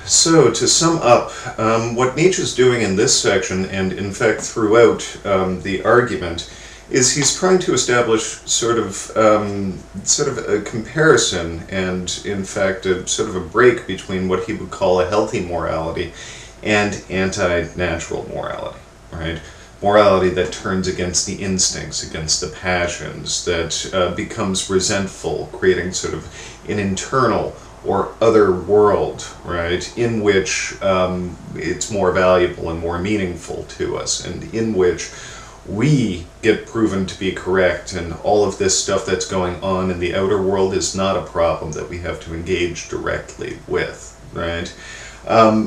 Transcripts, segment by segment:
So, to sum up, what Nietzsche's doing in this section, and in fact throughout the argument, is he's trying to establish sort of a comparison, and in fact sort of a break between what he would call a healthy morality and anti-natural morality, right? Morality that turns against the instincts, against the passions, that becomes resentful, creating sort of an internal or other world, right, in which it's more valuable and more meaningful to us, and in which we get proven to be correct, and all of this stuff that's going on in the outer world is not a problem that we have to engage directly with, right?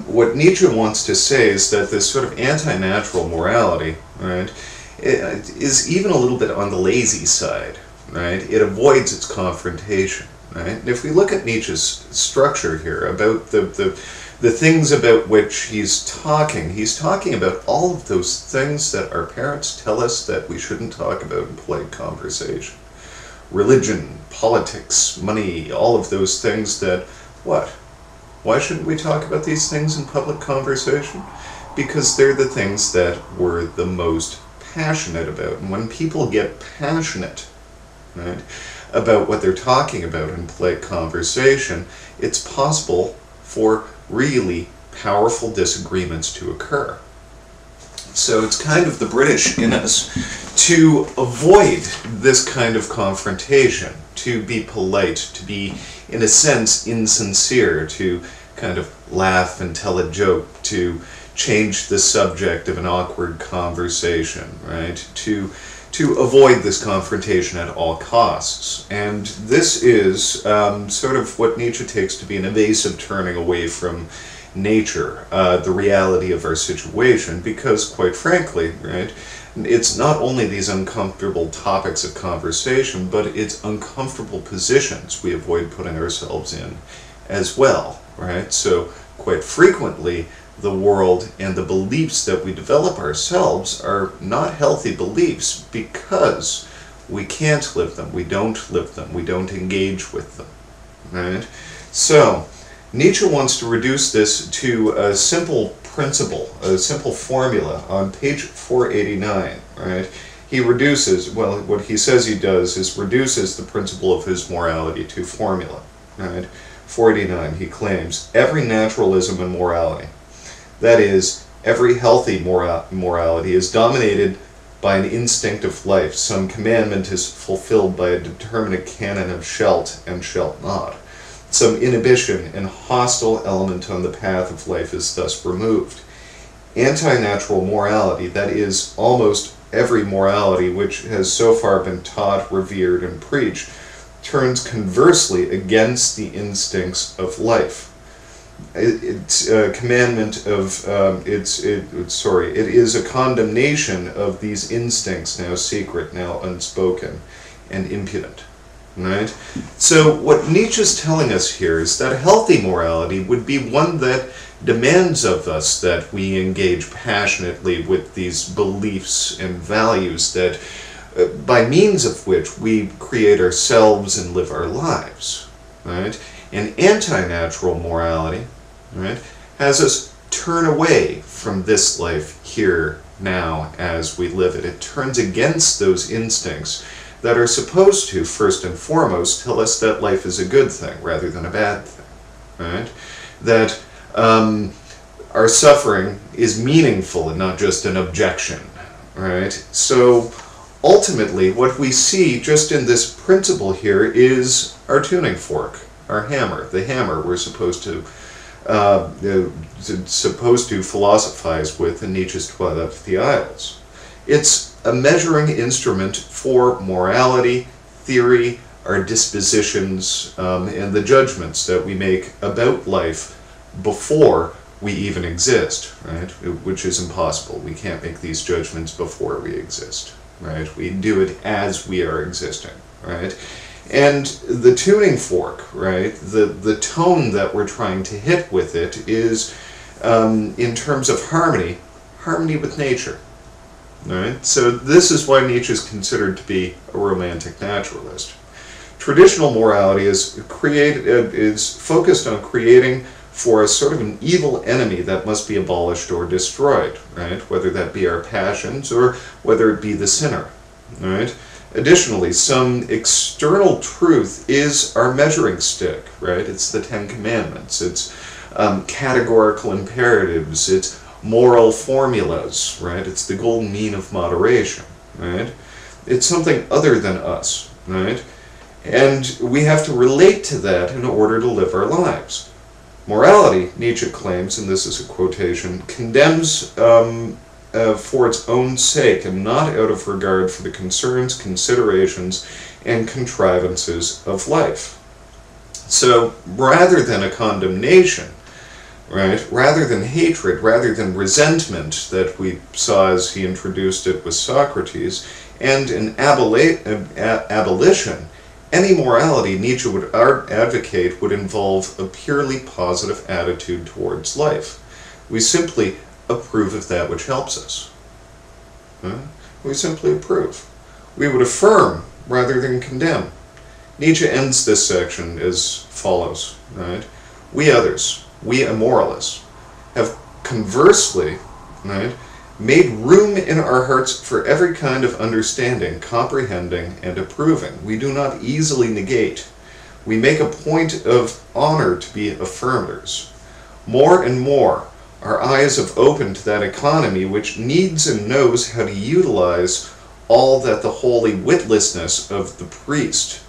What Nietzsche wants to say is that this sort of anti-natural morality, right, is even a little bit on the lazy side, right? It avoids its confrontation, right? And if we look at Nietzsche's structure here about the things about which he's talking about all of those things that our parents tell us that we shouldn't talk about in polite conversation. Religion, politics, money, all of those things that, what? Why shouldn't we talk about these things in public conversation? Because they're the things that we're the most passionate about. And when people get passionate, right, about what they're talking about in polite conversation, it's possible for really powerful disagreements to occur. So it's kind of the British in us to avoid this kind of confrontation, to be polite, to be, in a sense, insincere, to kind of laugh and tell a joke, to change the subject of an awkward conversation, right? To avoid this confrontation at all costs. And this is sort of what Nietzsche takes to be an evasive turning away from nature, the reality of our situation, because quite frankly, right, it's not only these uncomfortable topics of conversation, but it's uncomfortable positions we avoid putting ourselves in as well, right? So quite frequently, the world and the beliefs that we develop ourselves are not healthy beliefs because we can't live them, we don't live them, we don't engage with them, right? So Nietzsche wants to reduce this to a simple principle, a simple formula on page 489, right? He reduces, well, what he says he does is reduces the principle of his morality to formula, right? 489, he claims, every naturalism and morality, that is, every healthy morality is dominated by an instinct of life. Some commandment is fulfilled by a determinate canon of shalt and shalt not. Some inhibition and hostile element on the path of life is thus removed. Anti-natural morality, that is, almost every morality which has so far been taught, revered, and preached, turns conversely against the instincts of life. It's a commandment of, it is a condemnation of these instincts, now secret, now unspoken, and impudent. Right? So what Nietzsche's telling us here is that healthy morality would be one that demands of us that we engage passionately with these beliefs and values that, by means of which we create ourselves and live our lives. Right? And anti-natural morality, right, has us turn away from this life here, now, as we live it. It turns against those instincts that are supposed to, first and foremost, tell us that life is a good thing rather than a bad thing, right? That our suffering is meaningful and not just an objection, right? So ultimately, what we see just in this principle here is our tuning fork, our hammer, the hammer we're supposed to philosophize with in Nietzsche's Toilette of the Idols. It's a measuring instrument for morality, theory, our dispositions, and the judgments that we make about life before we even exist, right? Which is impossible. We can't make these judgments before we exist, right? We do it as we are existing, right? And the tuning fork, right, the tone that we're trying to hit with it is, in terms of harmony with nature. Right? So this is why Nietzsche is considered to be a romantic naturalist. Traditional morality is focused on creating for a sort of an evil enemy that must be abolished or destroyed, right? Whether that be our passions or whether it be the sinner, right? Additionally, some external truth is our measuring stick, right? It's the Ten Commandments, it's categorical imperatives, it's moral formulas, right? It's the golden mean of moderation, right? It's something other than us, right? And we have to relate to that in order to live our lives. Morality, Nietzsche claims, and this is a quotation, condemns for its own sake and not out of regard for the concerns, considerations, and contrivances of life. So rather than a condemnation, right, rather than hatred, rather than resentment that we saw as he introduced it with Socrates, and an abolition, any morality Nietzsche would advocate would involve a purely positive attitude towards life. We simply approve of that which helps us. We simply approve. We would affirm rather than condemn. Nietzsche ends this section as follows, right? We others, we immoralists, have conversely, right, made room in our hearts for every kind of understanding, comprehending, and approving. We do not easily negate. We make a point of honor to be affirmers. More and more, our eyes have opened to that economy which needs and knows how to utilize all that the holy witlessness of the priest,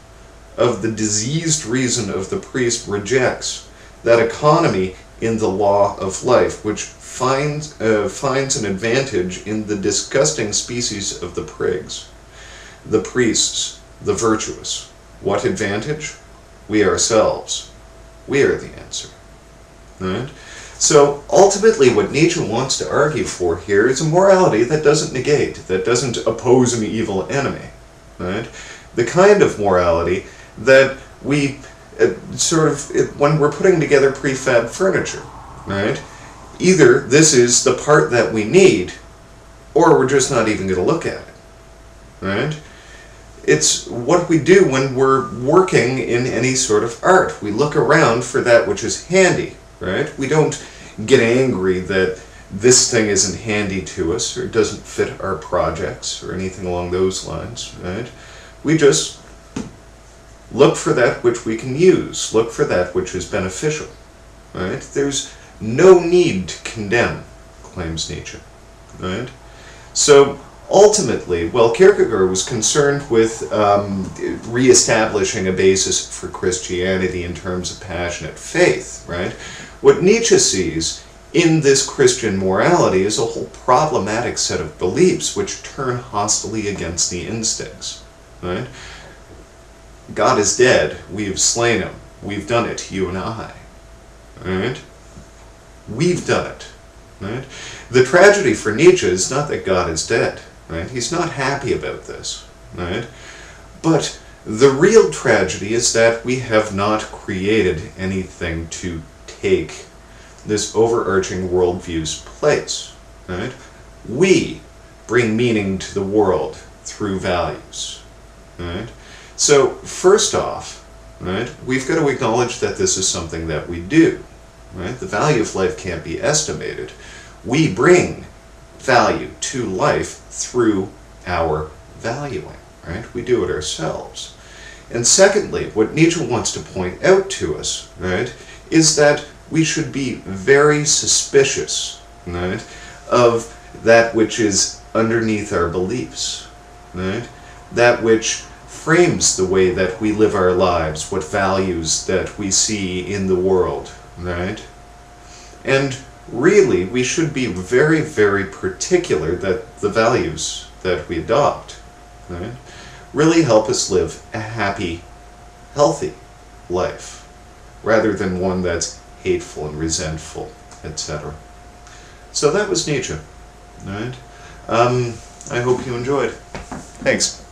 of the diseased reason of the priest rejects, that economy in the law of life, which finds an advantage in the disgusting species of the prigs, the priests, the virtuous. What advantage? We ourselves. We are the answer. Right? So ultimately what Nietzsche wants to argue for here is a morality that doesn't negate, that doesn't oppose an evil enemy. Right? The kind of morality that we when we're putting together prefab furniture, right? Either this is the part that we need, or we're just not even going to look at it, right? It's what we do when we're working in any sort of art. We look around for that which is handy, right? We don't get angry that this thing isn't handy to us or doesn't fit our projects or anything along those lines, right? We just look for that which we can use, look for that which is beneficial, right? There's no need to condemn, claims Nietzsche, right? So ultimately, well, Kierkegaard was concerned with re-establishing a basis for Christianity in terms of passionate faith, right? What Nietzsche sees in this Christian morality is a whole problematic set of beliefs which turn hostily against the instincts, right? God is dead. We have slain him. We've done it, you and I. Right? We've done it. Right? The tragedy for Nietzsche is not that God is dead. Right? He's not happy about this. Right? But the real tragedy is that we have not created anything to take this overarching worldview's place. Right? We bring meaning to the world through values. Right? So first off, right, we've got to acknowledge that this is something that we do. Right? The value of life can't be estimated. We bring value to life through our valuing. Right? We do it ourselves. And secondly, what Nietzsche wants to point out to us, right, is that we should be very suspicious, right, of that which is underneath our beliefs. Right? That which frames the way that we live our lives, what values that we see in the world, right? And really, we should be very, very particular that the values that we adopt, right, really help us live a happy, healthy life, rather than one that's hateful and resentful, etc. So that was Nietzsche, right? I hope you enjoyed. Thanks.